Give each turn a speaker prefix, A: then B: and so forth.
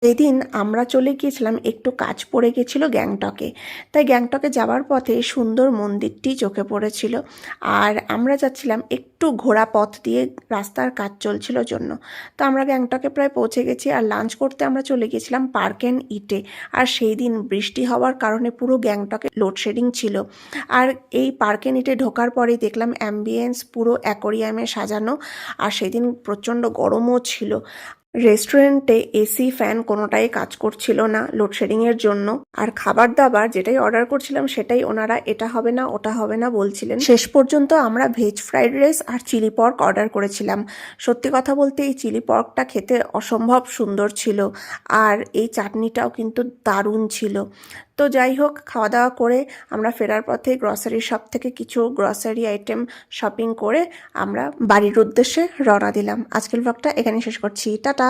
A: সেদিন আমরা চলে গিয়েছিলাম, একটু কাজ পড়ে গেছিল গ্যাংটকে। তাই গ্যাংটকে যাওয়ার পথে সুন্দর মন্দিরটি চোখে পড়েছিল। আর আমরা যাচ্ছিলাম একটু ঘোরা পথ দিয়ে, রাস্তার কাজ চলছিল জন্য। তো আমরা গ্যাংটকে প্রায় পৌঁছে গেছি, আর লাঞ্চ করতে আমরা চলে গেছিলাম পার্ক অ্যান্ড ইটে। আর সেই দিন বৃষ্টি হওয়ার কারণে পুরো গ্যাংটকে লোডশেডিং ছিল। আর এই পার্ক অ্যান্ড ইটে ঢোকার পরেই দেখলাম অ্যাম্বিয়েন্স পুরো অ্যাকোরিয়ামে সাজানো। আর সেদিন প্রচণ্ড গরমও ছিল। রেস্টুরেন্টে এসি ফ্যান কোনোটাই কাজ করছিল না লোডশেডিংয়ের জন্য। আর খাবার দাবার যেটাই অর্ডার করছিলাম সেটাই ওনারা এটা হবে না ওটা হবে না বলছিলেন। শেষ পর্যন্ত আমরা ভেজ ফ্রাইড রাইস আর চিলি পর্ক অর্ডার করেছিলাম। সত্যি কথা বলতে এই চিলি পর্কটা খেতে অসম্ভব সুন্দর ছিল, আর এই চাটনিটাও কিন্তু দারুণ ছিল। তো যাই হোক, খাওয়া দাওয়া করে আমরা ফেরার পথে গ্রসারি শপ থেকে কিছু গ্রসারি আইটেম শপিং করে আমরা বাড়ির উদ্দেশ্যে রওনা দিলাম। আজকের ব্লগটা এখানে শেষ করছি। টাটা।